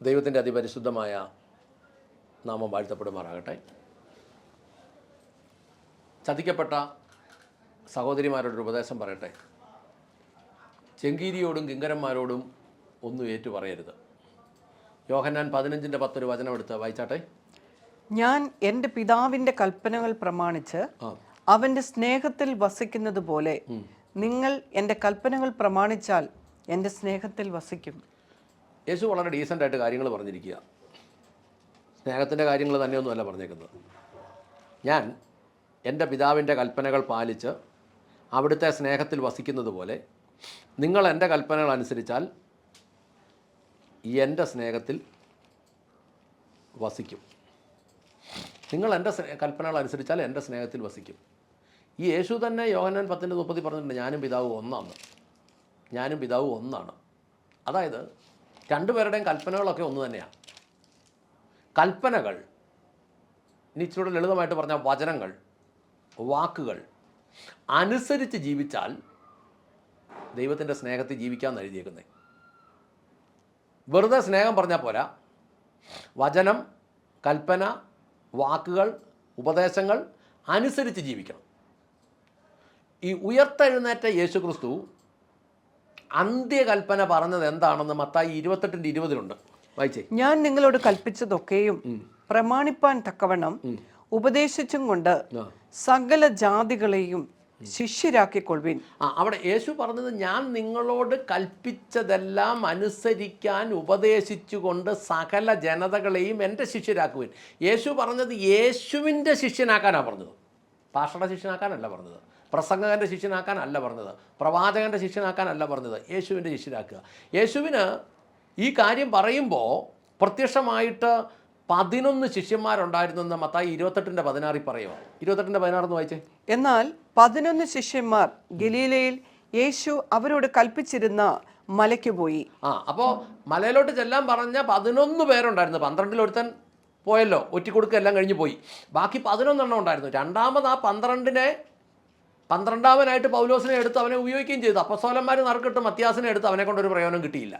ദൈവത്തിൻ്റെ അതിപരിശുദ്ധമായ നാമം വാഴ്ത്തപ്പെടുമാറാകട്ടെ. ചതിക്കപ്പെട്ട സഹോദരിമാരോടൊരു ഉപദേശം പറയട്ടെ. ചെങ്കീരിയോടും കിങ്കരന്മാരോടും ഒന്നും ഏറ്റു പറയരുത്. യോഹന്നാൻ 15:10 ഒരു വചനം എടുത്ത് വായിച്ചാട്ടെ. ഞാൻ എൻ്റെ പിതാവിൻ്റെ കൽപ്പനകൾ പ്രമാണിച്ച് അവൻ്റെ സ്നേഹത്തിൽ വസിക്കുന്നത് പോലെ നിങ്ങൾ എൻ്റെ കൽപ്പനകൾ പ്രമാണിച്ചാൽ എൻ്റെ സ്നേഹത്തിൽ വസിക്കും. യേശു വളരെ ഡീസൻ്റായിട്ട് കാര്യങ്ങൾ പറഞ്ഞിരിക്കുക. സ്നേഹത്തിൻ്റെ കാര്യങ്ങൾ തന്നെയൊന്നുമല്ല പറഞ്ഞേക്കുന്നത്. ഞാൻ എൻ്റെ പിതാവിൻ്റെ കൽപ്പനകൾ പാലിച്ച് അവിടുത്തെ സ്നേഹത്തിൽ വസിക്കുന്നത് പോലെ നിങ്ങൾ എൻ്റെ കൽപ്പനകൾ അനുസരിച്ചാൽ എൻ്റെ സ്നേഹത്തിൽ വസിക്കും. നിങ്ങൾ എൻ്റെ കൽപ്പനകൾ അനുസരിച്ചാൽ എൻ്റെ സ്നേഹത്തിൽ വസിക്കും. ഈ യേശു തന്നെ യോഹന്നാൻ 10:30 പറഞ്ഞിട്ടുണ്ട്, ഞാനും പിതാവ് ഒന്നാണ്. ഞാനും പിതാവ് ഒന്നാണ്. അതായത് രണ്ടുപേരുടെയും കൽപ്പനകളൊക്കെ ഒന്ന് തന്നെയാണ്. കൽപ്പനകൾ, ഇനി ഇച്ചിരി ലളിതമായിട്ട് പറഞ്ഞാൽ വചനങ്ങൾ, വാക്കുകൾ അനുസരിച്ച് ജീവിച്ചാൽ ദൈവത്തിൻ്റെ സ്നേഹത്തിൽ ജീവിക്കാമെന്ന് എഴുതിയേക്കുന്നത്. വെറുതെ സ്നേഹം പറഞ്ഞാൽ പോരാ. വചനം, കൽപ്പന, വാക്കുകൾ, ഉപദേശങ്ങൾ അനുസരിച്ച് ജീവിക്കണം. ഈ ഉയർത്തെഴുന്നേറ്റ യേശുക്രിസ്തു അന്ത്യകൽപ്പന പറഞ്ഞത് എന്താണെന്ന് മത്തായി 28:20 വായിച്ചേ. ഞാൻ നിങ്ങളോട് കൽപ്പിച്ചതൊക്കെയും പ്രമാണിപ്പാൻ തക്കവണ്ണം ഉപദേശിച്ചും കൊണ്ട് സകല ജാതികളെയും ശിഷ്യരാക്കിക്കൊള്ളുവിൻ. അവിടെ യേശു പറഞ്ഞത് ഞാൻ നിങ്ങളോട് കൽപ്പിച്ചതെല്ലാം അനുസരിക്കാൻ ഉപദേശിച്ചുകൊണ്ട് സകല ജനതകളെയും എൻ്റെ ശിഷ്യരാക്കുവിൻ. യേശു പറഞ്ഞത് യേശുവിൻ്റെ ശിഷ്യനാക്കാനാണ് പറഞ്ഞത്, പാസ്റ്ററുടെ ശിഷ്യനാക്കാനല്ല പറഞ്ഞത്, പ്രസംഗകൻ്റെ ശിഷ്യനാക്കാനല്ല പറഞ്ഞത്, പ്രവാചകൻ്റെ ശിഷ്യനാക്കാനല്ല പറഞ്ഞത്, യേശുവിൻ്റെ ശിഷ്യരാക്കുക. യേശുവിന് ഈ കാര്യം പറയുമ്പോൾ പ്രത്യക്ഷമായിട്ട് 11 ശിഷ്യന്മാരുണ്ടായിരുന്നെന്ന് മത്തായി 28:16 പറയുക. 28:16 വായിച്ചേ. എന്നാൽ 11 ശിഷ്യന്മാർ ഗലീലയിൽ യേശു അവരോട് കൽപ്പിച്ചിരുന്ന മലയ്ക്ക് പോയി. അപ്പോൾ മലയിലോട്ട് ചെല്ലാൻ പറഞ്ഞ 11 പേരുണ്ടായിരുന്നു. 12 ഒരുത്തൻ പോയല്ലോ, ഒറ്റിക്കൊടുക്കുക എല്ലാം കഴിഞ്ഞ് പോയി. ബാക്കി 11 ഉണ്ടായിരുന്നു. രണ്ടാമത് ആ 12-ാമനായിട്ട് പൗലോസിനെ എടുത്ത് അവനെ ഉപയോഗിക്കുകയും ചെയ്തു. അപ്പസ്തോലന്മാർ നറുക്കിട്ട് മത്യാസിനെ എടുത്ത് അവനെ കൊണ്ടൊരു പ്രയോജനം കിട്ടിയില്ല.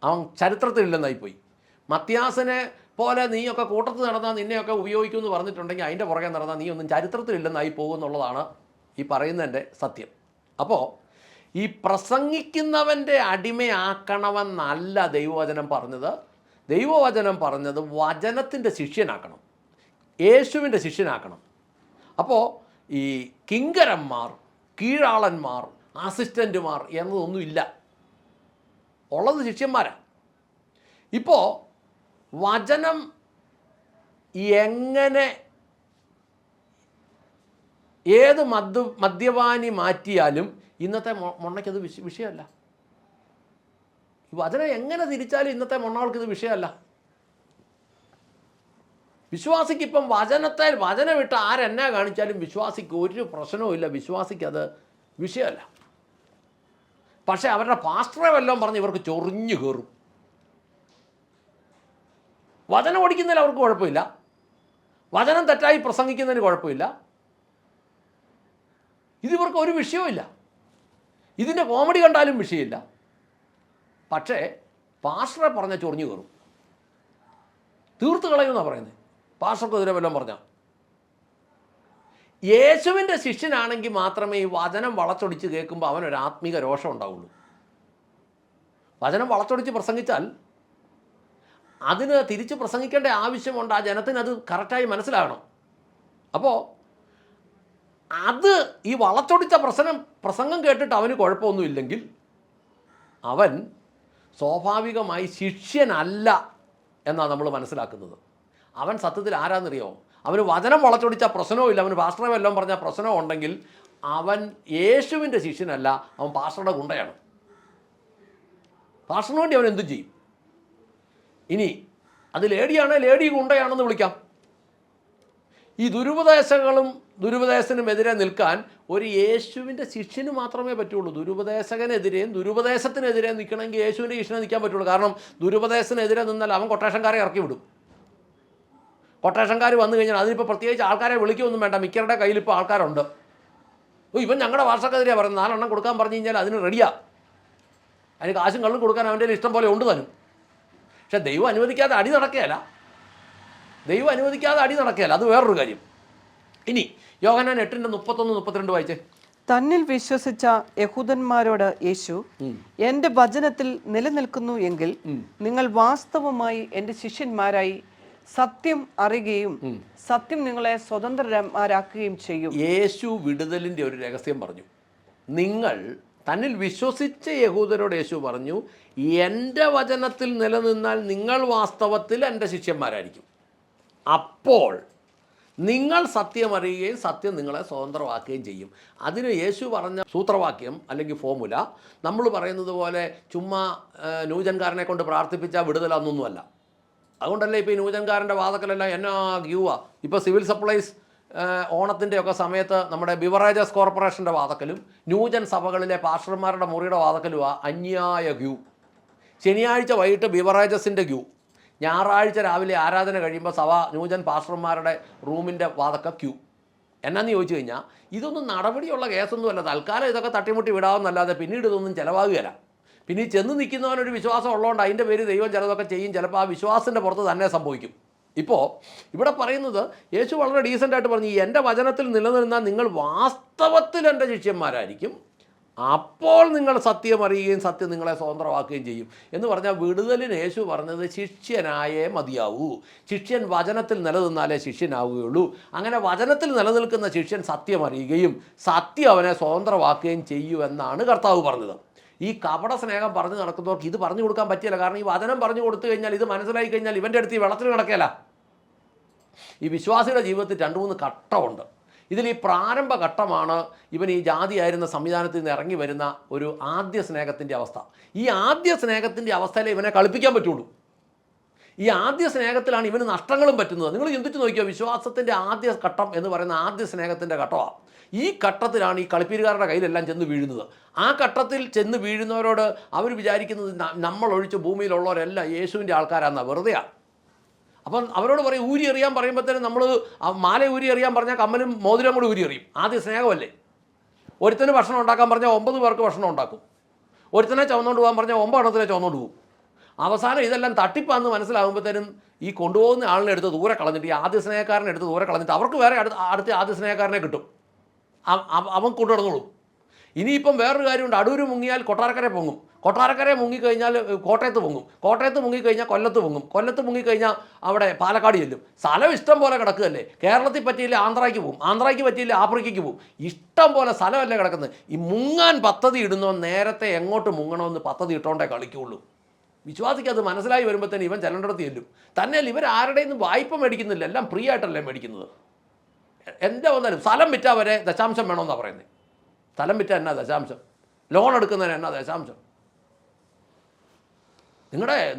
അവൻ ചരിത്രത്തിലില്ലെന്നായിപ്പോയി. മത്യാസിനെ പോലെ നീയൊക്കെ കൂട്ടത്തിൽ നടന്നാൽ നിന്നെയൊക്കെ ഉപയോഗിക്കുമെന്ന് പറഞ്ഞിട്ടുണ്ടെങ്കിൽ അതിൻ്റെ പുറകെ നടന്നാൽ നീ ഒന്നും ചരിത്രത്തിലില്ലെന്നായി പോകുമെന്നുള്ളതാണ് ഈ പറയുന്നതിൻ്റെ സത്യം. അപ്പോൾ ഈ പ്രസംഗിക്കുന്നവൻ്റെ അടിമയാക്കണമെന്നല്ല ദൈവവചനം പറഞ്ഞത്. ദൈവവചനം പറഞ്ഞത് വചനത്തിൻ്റെ ശിഷ്യനാക്കണം, യേശുവിൻ്റെ ശിഷ്യനാക്കണം. അപ്പോൾ ഈ കിങ്കരന്മാർ, കീഴാളന്മാർ, അസിസ്റ്റൻറ്റുമാർ എന്നതൊന്നുമില്ല, ഉള്ളത് ശിഷ്യന്മാരാണ്. ഇപ്പോൾ വചനം എങ്ങനെ ഏത് മദ്യപാനി മാറ്റിയാലും ഇന്നത്തെ മൊണ്ണയ്ക്കത് വിഷയമല്ല. ഈ വചനം എങ്ങനെ തിരിച്ചാലും ഇന്നത്തെ മൊണ്ണകൾക്കിത് വിഷയമല്ല. വിശ്വാസിക്ക് ഇപ്പം വചനം വിട്ട് ആരെന്നാ കാണിച്ചാലും വിശ്വാസിക്ക് ഒരു പ്രശ്നവും ഇല്ല. വിശ്വാസിക്കത് വിഷയമല്ല. പക്ഷേ അവരുടെ പാസ്റ്ററെ വല്ലതും പറഞ്ഞ് ഇവർക്ക് ചൊറിഞ്ഞു കയറും. വചനം ഓടിക്കുന്നതിൽ അവർക്ക് കുഴപ്പമില്ല, വചനം തെറ്റായി പ്രസംഗിക്കുന്നതിന് കുഴപ്പമില്ല. ഇതിവർക്ക് ഒരു വിഷയവുമില്ല. ഇതിൻ്റെ കോമഡി കണ്ടാലും വിഷയമില്ല. പക്ഷേ പാസ്റ്ററെ പറഞ്ഞ ചൊറിഞ്ഞു കയറും, തീർത്ത് കളയുമെന്നാണ് പറയുന്നത്. പാസ്റ്റർക്കെതിരെ വല്ലതും പറഞ്ഞാൽ. യേശുവിൻ്റെ ശിഷ്യനാണെങ്കിൽ മാത്രമേ ഈ വചനം വളച്ചൊടിച്ച് കേൾക്കുമ്പോൾ അവനൊരു ആത്മീക രോഷം ഉണ്ടാവുള്ളൂ. വചനം വളച്ചൊടിച്ച് പ്രസംഗിച്ചാൽ അതിന് തിരിച്ച് പ്രസംഗിക്കേണ്ട ആവശ്യമുണ്ട്. ആ ജനത്തിന് അത് കറക്റ്റായി മനസ്സിലാകണം. അപ്പോൾ അത് ഈ വളച്ചൊടിച്ച പ്രസംഗം കേട്ടിട്ട് അവന് കുഴപ്പമൊന്നുമില്ലെങ്കിൽ അവൻ സ്വാഭാവികമായി ശിഷ്യനല്ല എന്നാണ് നമ്മൾ മനസ്സിലാക്കുന്നത്. അവൻ സത്യത്തിൽ ആരാന്നറിയോ? അവന് വചനം വളച്ചൊടിച്ച പ്രശ്നവും ഇല്ല, അവന് പാസ്റ്ററെ വല്ലതും പറഞ്ഞ പ്രശ്നവും ഉണ്ടെങ്കിൽ അവൻ യേശുവിൻ്റെ ശിഷ്യനല്ല, അവൻ പാസ്റ്ററുടെ ഗുണ്ടയാണ്. പാസ്റ്ററിന് വേണ്ടി അവൻ എന്തും ചെയ്യും. ഇനി അത് ലേഡിയാണെ ലേഡി ഗുണ്ടയാണെന്ന് വിളിക്കാം. ഈ ദുരുപദേശത്തിനുമെതിരെ നിൽക്കാൻ ഒരു യേശുവിൻ്റെ ശിഷ്യന് മാത്രമേ പറ്റുള്ളൂ. ദുരുപദേശകനെതിരെയും ദുരുപദേശത്തിനെതിരെ നിൽക്കണമെങ്കിൽ യേശുവിൻ്റെ ശിഷ്യനെ നിൽക്കാൻ പറ്റുള്ളൂ. കാരണം ദുരുപദേശത്തിനെതിരെ നിന്നാൽ അവൻ കൊട്ടേഷൻകാരെ ഇറക്കി വിടും. കൊട്ടേഷൻകാർ വന്നു കഴിഞ്ഞാൽ അതിനിപ്പോൾ പ്രത്യേകിച്ച് ആൾക്കാരെ വിളിക്കുകയൊന്നും വേണ്ട, മിക്കരുടെ കയ്യിലിപ്പോൾ ആൾക്കാരുണ്ട്. ഇവൻ ഞങ്ങളുടെ ഭാഷക്കെതിരെയാണ് പറയുന്നത്, 4 എണ്ണം കൊടുക്കാൻ പറഞ്ഞു കഴിഞ്ഞാൽ അതിന് റെഡിയാണ്. അതിന് കാശും കള്ളും കൊടുക്കാൻ അവൻ്റെ ഇഷ്ടം പോലെ ഉണ്ട് താനും. പക്ഷെ ദൈവം അനുവദിക്കാതെ അടി നടക്കുകയല്ല, ദൈവം അനുവദിക്കാതെ അടി നടക്കുകയല്ല, അത് വേറൊരു കാര്യം. ഇനി യോഹന്നാൻ 8:31-32 വായിച്ചേ. തന്നിൽ വിശ്വസിച്ച യഹൂദന്മാരോട് യേശു, എന്റെ വചനത്തിൽ നിലനിൽക്കുന്നു എങ്കിൽ നിങ്ങൾ വാസ്തവമായി എന്റെ ശിഷ്യന്മാരായി സത്യം അറിയുകയും സത്യം നിങ്ങളെ സ്വതന്ത്രന്മാരാക്കുകയും ചെയ്യും. യേശു വിടുതലിൻ്റെ ഒരു രഹസ്യം പറഞ്ഞു. നിങ്ങൾ തന്നിൽ വിശ്വസിച്ച യഹൂദരോട് യേശു പറഞ്ഞു, എൻ്റെ വചനത്തിൽ നിലനിന്നാൽ നിങ്ങൾ വാസ്തവത്തിൽ എൻ്റെ ശിഷ്യന്മാരായിരിക്കും. അപ്പോൾ നിങ്ങൾ സത്യം അറിയുകയും സത്യം നിങ്ങളെ സ്വതന്ത്രമാക്കുകയും ചെയ്യും. അതിന് യേശു പറഞ്ഞ സൂത്രവാക്യം അല്ലെങ്കിൽ ഫോമുല നമ്മൾ പറയുന്നത് പോലെ ചുമ്മാ നൂജൻകാരനെ കൊണ്ട് പ്രാർത്ഥിപ്പിച്ചാൽ വിടുതലൊന്നൊന്നുമല്ല. അതുകൊണ്ടല്ലേ ഇപ്പോൾ ഈ നൂജൻകാരൻ്റെ വാദക്കലെല്ലാം എന്നാ ക്യൂവാ. ഇപ്പോൾ സിവിൽ സപ്ലൈസ് ഓണത്തിൻ്റെയൊക്കെ സമയത്ത് നമ്മുടെ ബിവറേജസ് കോർപ്പറേഷൻ്റെ വാദക്കലും ന്യൂജൻ സഭകളിലെ പാസ്റ്റർമാരുടെ മുറിയുടെ വാദക്കലുമാണ് അന്യായ ക്യൂ. ശനിയാഴ്ച വൈകിട്ട് ബിവറേജസിൻ്റെ ക്യൂ, ഞായറാഴ്ച രാവിലെ ആരാധന കഴിയുമ്പോൾ സഭ ന്യൂജൻ പാസ്റ്റർമാരുടെ റൂമിൻ്റെ വാദക്ക ക്യൂ. എന്നാന്ന് ചോദിച്ചു കഴിഞ്ഞാൽ ഇതൊന്നും നടപടിയുള്ള കേസൊന്നുമല്ല. തൽക്കാലം ഇതൊക്കെ തട്ടിമുട്ടി വിടാമെന്നല്ലാതെ പിന്നീട് ഇതൊന്നും ചിലവാകുകയില്ല. പിന്നെ ഈ ചെന്ന് നിൽക്കുന്നവനൊരു വിശ്വാസം ഉള്ളതുകൊണ്ട് അതിൻ്റെ പേര് ദൈവം ചിലതൊക്കെ ചെയ്യും. ചിലപ്പോൾ ആ വിശ്വാസത്തിൻ്റെ പുറത്ത് തന്നെ സംഭവിക്കും. ഇപ്പോൾ ഇവിടെ പറയുന്നത് യേശു വളരെ ഡീസൻ്റായിട്ട് പറഞ്ഞു, എൻ്റെ വചനത്തിൽ നിലനിന്നാൽ നിങ്ങൾ വാസ്തവത്തിൽ എൻ്റെ ശിഷ്യന്മാരായിരിക്കും, അപ്പോൾ നിങ്ങൾ സത്യം അറിയുകയും സത്യം നിങ്ങളെ സ്വതന്ത്രമാക്കുകയും ചെയ്യും എന്ന് പറഞ്ഞാൽ വിടുതലിന് യേശു പറഞ്ഞത് ശിഷ്യനായേ മതിയാവൂ. ശിഷ്യൻ വചനത്തിൽ നിലനിന്നാലേ ശിഷ്യനാവുകയുള്ളൂ. അങ്ങനെ വചനത്തിൽ നിലനിൽക്കുന്ന ശിഷ്യൻ സത്യം അറിയുകയും സത്യം അവനെ സ്വതന്ത്രമാക്കുകയും ചെയ്യുമെന്നാണ് കർത്താവ് പറഞ്ഞത്. ഈ കപട സ്നേഹം പറഞ്ഞു നടക്കുന്നവർക്ക് ഇത് പറഞ്ഞു കൊടുക്കാൻ പറ്റില്ല. കാരണം ഈ വചനം പറഞ്ഞു കൊടുത്തു കഴിഞ്ഞാൽ, ഇത് മനസ്സിലായി കഴിഞ്ഞാൽ ഇവൻ്റെ അടുത്ത് ഈ വെള്ളത്തിൽ കിടക്കില്ല. ഈ വിശ്വാസിയുടെ ജീവിതത്തിൽ 2-3 ഘട്ടമുണ്ട്. ഇതിൽ ഈ പ്രാരംഭ ഘട്ടമാണ് ഇവൻ ഈ ജാതിയായിരുന്ന സംവിധാനത്തിൽ നിന്ന് ഇറങ്ങി വരുന്ന ഒരു ആദ്യ സ്നേഹത്തിൻ്റെ അവസ്ഥ. ഈ ആദ്യ സ്നേഹത്തിൻ്റെ അവസ്ഥയിലെ ഇവനെ കളിപ്പിക്കാൻ പറ്റുള്ളൂ. ഈ ആദ്യ സ്നേഹത്തിലാണ് ഇവന് നഷ്ടങ്ങളും പറ്റുന്നത്. നിങ്ങൾ ചിന്തിച്ച് നോക്കിയോ, വിശ്വാസത്തിൻ്റെ ആദ്യ ഘട്ടം എന്ന് പറയുന്ന ആദ്യ സ്നേഹത്തിൻ്റെ ഘട്ടമാണ്. ഈ ഘട്ടത്തിലാണ് ഈ കളിപ്പീരുകാരുടെ കയ്യിലെല്ലാം ചെന്ന് വീഴുന്നത്. ആ ഘട്ടത്തിൽ ചെന്ന് വീഴുന്നവരോട് അവർ വിചാരിക്കുന്നത് നമ്മൾ ഒഴിച്ച് ഭൂമിയിലുള്ളവരെല്ലാം യേശുവിൻ്റെ ആൾക്കാരാണെന്നാണ്, വെറുതെയാണ്. അപ്പം അവരോട് പറയും ഊരി എറിയാൻ പറയുമ്പോഴത്തേനും നമ്മൾ മാല ഊരി എറിയാൻ പറഞ്ഞാൽ കമ്മലും മോതിരം കൂടി ഊരി എറിയും. ആദ്യ സ്നേഹമല്ലേ. ഒരുത്തന് ഭക്ഷണം ഉണ്ടാക്കാൻ പറഞ്ഞാൽ 9 പേർക്ക് ഭക്ഷണം ഉണ്ടാക്കും. ഒരുത്തനെ ചുവന്നുകൊണ്ട് പോകാൻ പറഞ്ഞാൽ 9 എണ്ണത്തിനെ ചുവന്നുകൊണ്ട് പോകും. അവസാനം ഇതെല്ലാം തട്ടിപ്പാന്ന് മനസ്സിലാകുമ്പോഴത്തേനും ഈ കൊണ്ടുപോകുന്ന ആളിനെ എടുത്ത് ദൂരെ കളഞ്ഞിട്ട്, ഈ ആദ്യ സ്നേഹക്കാരനെ എടുത്ത് ദൂരെ കളഞ്ഞിട്ട് അവർക്ക് വേറെ അടുത്ത ആദ്യ സ്നേഹക്കാരനെ കിട്ടും. അവൻ കൊണ്ടുനടന്നോളും. ഇനിയിപ്പം വേറൊരു കാര്യമുണ്ട്, അടൂര് മുങ്ങിയാൽ കൊട്ടാരക്കര പൊങ്ങും, കൊട്ടാരക്കര മുങ്ങിക്കഴിഞ്ഞാൽ കോട്ടയത്ത് പൊങ്ങും, കോട്ടയത്ത് മുങ്ങിക്കഴിഞ്ഞാൽ കൊല്ലത്ത് പൊങ്ങും, കൊല്ലത്ത് മുങ്ങിക്കഴിഞ്ഞാൽ അവിടെ പാലക്കാട് ചെല്ലും. സ്ഥലം ഇഷ്ടം പോലെ കിടക്കുകയല്ലേ. കേരളത്തിൽ പറ്റിയില്ല ആന്ധ്രയ്ക്ക് പോകും, ആന്ധ്രയ്ക്ക് പറ്റിയില്ല ആഫ്രിക്കയ്ക്ക് പോകും. ഇഷ്ടം പോലെ സ്ഥലമല്ലേ കിടക്കുന്നത്. ഈ മുങ്ങാൻ പദ്ധതി ഇടുന്നവൻ നേരത്തെ എങ്ങോട്ട് മുങ്ങണമെന്ന് പദ്ധതി ഇട്ടോണ്ടേ കളിക്കുകയുള്ളൂ. വിശ്വാസിക്ക് അത് മനസ്സിലായി വരുമ്പോഴത്തേന് ഇവൻ ചെല്ലേണ്ടടുത്ത് ചെല്ലും. തന്നെയല്ല ഇവർ ആരുടെയും വായ്പ മേടിക്കുന്നില്ല, എല്ലാം ഫ്രീ ആയിട്ടല്ലേ മേടിക്കുന്നത്. എന്താ വന്നാലും സ്ഥലം വിറ്റാൽ വരെ ദശാംശം വേണമെന്നാണ് പറയുന്നത്. സ്ഥലം വിറ്റാൽ എന്നാ ദശാംശം, ലോൺ എടുക്കുന്നതിന് എന്നാ ദശാംശം.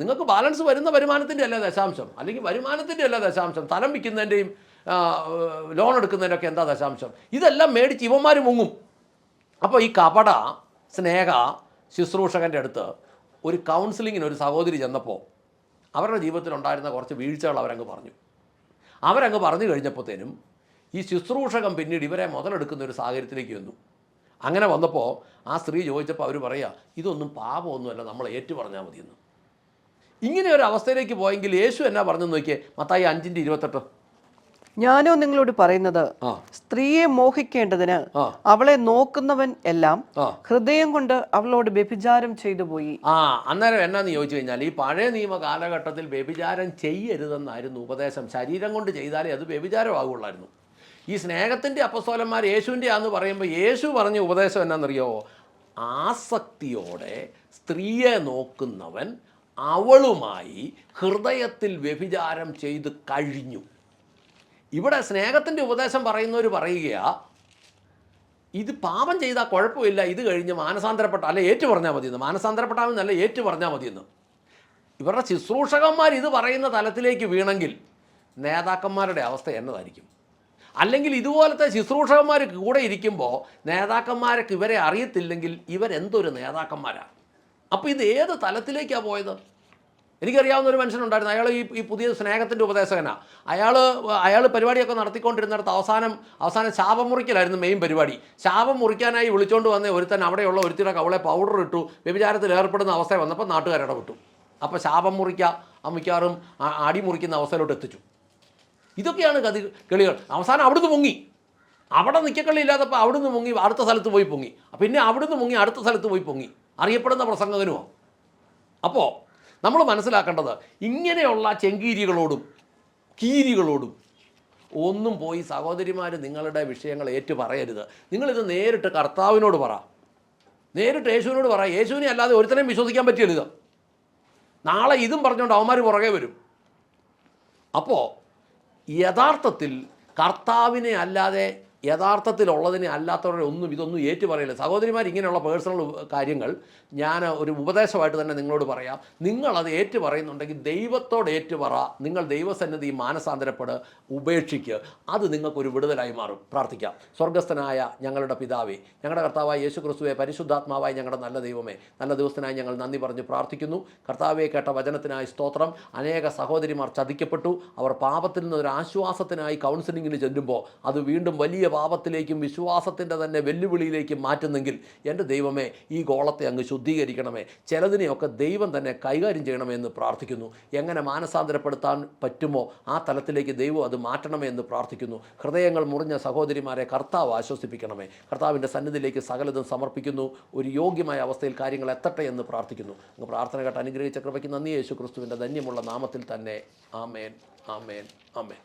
നിങ്ങൾക്ക് ബാലൻസ് വരുന്ന വരുമാനത്തിൻ്റെ അല്ല ദശാംശം, അല്ലെങ്കിൽ വരുമാനത്തിൻ്റെ അല്ല ദശാംശം, സ്ഥലം വിൽക്കുന്നതിൻ്റെയും ലോൺ എടുക്കുന്നതിൻ്റെയൊക്കെ എന്താ ദശാംശം. ഇതെല്ലാം മേടിച്ച് ഇവന്മാർ മുങ്ങും. അപ്പോൾ ഈ കപട സ്നേഹ ശുശ്രൂഷകൻ്റെ അടുത്ത് ഒരു കൗൺസിലിങ്ങിന് ഒരു സഹോദരി ചെന്നപ്പോൾ അവരുടെ ജീവിതത്തിലുണ്ടായിരുന്ന കുറച്ച് വീഴ്ചകൾ അവരങ്ങ് പറഞ്ഞു കഴിഞ്ഞപ്പോഴത്തേനും ഈ ശുശ്രൂഷകൻ പിന്നീട് ഇവരെ മുതലെടുക്കുന്ന ഒരു സാഹചര്യത്തിലേക്ക് വന്നു. അങ്ങനെ വന്നപ്പോൾ ആ സ്ത്രീ ചോദിച്ചപ്പോൾ അവർ പറയുക, ഇതൊന്നും പാപമൊന്നുമല്ല, നമ്മൾ ഏറ്റു പറഞ്ഞാൽ മതിയെന്ന്. ഇങ്ങനെ ഒരു അവസ്ഥയിലേക്ക് പോയെങ്കിൽ യേശു എന്നാ പറഞ്ഞെന്ന് നോക്കിയേ, മത്തായി 5:28. ഞാനോ നിങ്ങളോട് പറയുന്നത്, സ്ത്രീയെ മോഹിക്കേണ്ടതിന് അവളെ നോക്കുന്നവൻ എല്ലാം ഹൃദയം കൊണ്ട് അവളോട് വ്യഭിചാരം ചെയ്തു പോയി. അന്നേരം എന്നാന്ന് ചോദിച്ചു കഴിഞ്ഞാൽ, ഈ പഴയ നിയമ കാലഘട്ടത്തിൽ വ്യഭിചാരം ചെയ്യരുതെന്നായിരുന്നു ഉപദേശം. ശരീരം കൊണ്ട് ചെയ്താലേ അത് വ്യഭിചാരമാകുള്ളായിരുന്നു. ഈ സ്നേഹത്തിൻ്റെ അപ്പസ്തോലന്മാർ യേശുവിൻ്റെ ആന്ന് പറയുമ്പോൾ യേശു പറഞ്ഞ ഉപദേശം എന്നാണെന്നറിയോ, ആസക്തിയോടെ സ്ത്രീയെ നോക്കുന്നവൻ അവളുമായി ഹൃദയത്തിൽ വ്യഭിചാരം ചെയ്ത് കഴിഞ്ഞു. ഇവിടെ സ്നേഹത്തിൻ്റെ ഉപദേശം പറയുന്നവർ പറയുകയാ, ഇത് പാപം ചെയ്താൽ കുഴപ്പമില്ല, ഇത് കഴിഞ്ഞ് മാനസാന്തരപ്പെട്ട അല്ല ഏറ്റു പറഞ്ഞാൽ മതിയെന്ന്, മാനസാന്തരപ്പെട്ടാമെന്നല്ല ഏറ്റു പറഞ്ഞാൽ മതിയെന്ന്. ഇവരുടെ ശുശ്രൂഷകന്മാർ ഇത് പറയുന്ന തലത്തിലേക്ക് വീണെങ്കിൽ നേതാക്കന്മാരുടെ അവസ്ഥ എന്നതായിരിക്കും. അല്ലെങ്കിൽ ഇതുപോലത്തെ ശുശ്രൂഷകന്മാർ കൂടെ ഇരിക്കുമ്പോൾ നേതാക്കന്മാർക്ക് ഇവരെ അറിയത്തില്ലെങ്കിൽ ഇവരെന്തൊരു നേതാക്കന്മാരാണ്. അപ്പോൾ ഇത് ഏത് തലത്തിലേക്കാണ് പോയത്? എനിക്കറിയാവുന്ന ഒരു മനുഷ്യനുണ്ടായിരുന്നു. അയാൾ ഈ പുതിയ സ്നേഹത്തിൻ്റെ ഉപദേശകനാണ്. അയാൾ പരിപാടിയൊക്കെ നടത്തിക്കൊണ്ടിരുന്നിടത്ത് അവസാനം ശാപം മുറിക്കലായിരുന്നു മെയിൻ പരിപാടി. ശാപം മുറിക്കാനായി വിളിച്ചുകൊണ്ട് വന്ന ഒരുത്തൻ അവിടെയുള്ള ഒരുത്തിയുടെ കവളെ പൗഡർ ഇട്ടു വ്യഭിചാരത്തിൽ ഏർപ്പെടുന്ന അവസ്ഥ വന്നപ്പോൾ നാട്ടുകാരിടപെട്ടു. അപ്പോൾ ശാപം മുറിക്കുക മിക്കവാറും അടി മുറിക്കുന്ന അവസ്ഥയിലോട്ട് എത്തിച്ചു. ഇതൊക്കെയാണ് കളികൾ. അവസാനം അവിടുന്ന് മുങ്ങി, അവിടെ നിൽക്കക്കളി ഇല്ലാത്തപ്പോൾ അവിടുന്ന് മുങ്ങി അടുത്ത സ്ഥലത്ത് പോയി പൊങ്ങി, പിന്നെ അവിടുന്ന് മുങ്ങി അടുത്ത സ്ഥലത്ത് പോയി പൊങ്ങി, അറിയപ്പെടുന്ന പ്രസംഗകനുമാണ്. അപ്പോൾ നമ്മൾ മനസ്സിലാക്കേണ്ടത് ഇങ്ങനെയുള്ള ചെങ്കീരികളോടും കീരികളോടും ഒന്നും പോയി സഹോദരിമാർ നിങ്ങളുടെ വിഷയങ്ങൾ ഏറ്റു പറയരുത്. നിങ്ങളിത് നേരിട്ട് കർത്താവിനോട് പറ, നേരിട്ട് യേശുവിനോട് പറ. യേശുവിനെ അല്ലാതെ ഒരുത്തനെയും വിശ്വസിക്കാൻ പറ്റില്ല. ഇത് നാളെ ഇതും പറഞ്ഞുകൊണ്ട് അവന്മാർ പുറകെ വരും. അപ്പോൾ യഥാർത്ഥത്തിൽ കർത്താവിനെ അല്ലാതെ യഥാർത്ഥത്തിലുള്ളതിനെ അല്ലാത്തവരെ ഇതൊന്നും ഏറ്റു പറയില്ല. സഹോദരിമാർ, ഇങ്ങനെയുള്ള പേഴ്സണൽ കാര്യങ്ങൾ ഞാൻ ഒരു ഉപദേശമായിട്ട് തന്നെ നിങ്ങളോട് പറയാം. നിങ്ങളത് ഏറ്റു പറയുന്നുണ്ടെങ്കിൽ ദൈവത്തോട് ഏറ്റുപറ. നിങ്ങൾ ദൈവസന്നിധി മാനസാന്തരപ്പെട്, ഉപേക്ഷിക്കുക. അത് നിങ്ങൾക്കൊരു വിടുതലായി മാറും. പ്രാർത്ഥിക്കാം. സ്വർഗസ്ഥനായ ഞങ്ങളുടെ പിതാവേ, ഞങ്ങളുടെ കർത്താവായ യേശു ക്രിസ്തുവേ, പരിശുദ്ധാത്മാവായ ഞങ്ങളുടെ നല്ല ദൈവമേ, നല്ല ദിവസത്തിനായി ഞങ്ങൾ നന്ദി പറഞ്ഞ് പ്രാർത്ഥിക്കുന്നു. കർത്താവെ, കേട്ട വചനത്തിനായി സ്തോത്രം. അനേക സഹോദരിമാർ ചതിക്കപ്പെട്ടു. അവർ പാപത്തിൽ നിന്ന് ഒരു ആശ്വാസത്തിനായി കൗൺസിലിങ്ങിന് ചെല്ലുമ്പോൾ അത് വീണ്ടും വലിയ പാപത്തിലേക്കും വിശ്വാസത്തിൻ്റെ തന്നെ വെല്ലുവിളിയിലേക്കും മാറ്റുന്നെങ്കിൽ എൻ്റെ ദൈവമേ, ഈ ഗോളത്തെ അങ്ങ് ശുദ്ധീകരിക്കണമേ. ചിലതിനെയൊക്കെ ദൈവം തന്നെ കൈകാര്യം ചെയ്യണമേ എന്ന് പ്രാർത്ഥിക്കുന്നു. എങ്ങനെ മാനസാന്തരപ്പെടുത്താൻ പറ്റുമോ ആ തലത്തിലേക്ക് ദൈവം അത് മാറ്റണമേ എന്ന് പ്രാർത്ഥിക്കുന്നു. ഹൃദയങ്ങൾ മുറിഞ്ഞ സഹോദരിമാരെ കർത്താവ് ആശ്വസിപ്പിക്കണമേ. കർത്താവിൻ്റെ സന്നിധിയിലേക്ക് സകലതും സമർപ്പിക്കുന്നു. ഒരു യോഗ്യമായ അവസ്ഥയിൽ കാര്യങ്ങൾ എത്തട്ടെ എന്ന് പ്രാർത്ഥിക്കുന്നു. അങ്ങ് പ്രാർത്ഥന കേട്ട് അനുഗ്രഹിച്ച കൃപയ്ക്ക് നന്ദി. യേശു ക്രിസ്തുവിൻ്റെ ധന്യമുള്ള നാമത്തിൽ തന്നെ. ആമേൻ, ആമേൻ, ആമേൻ.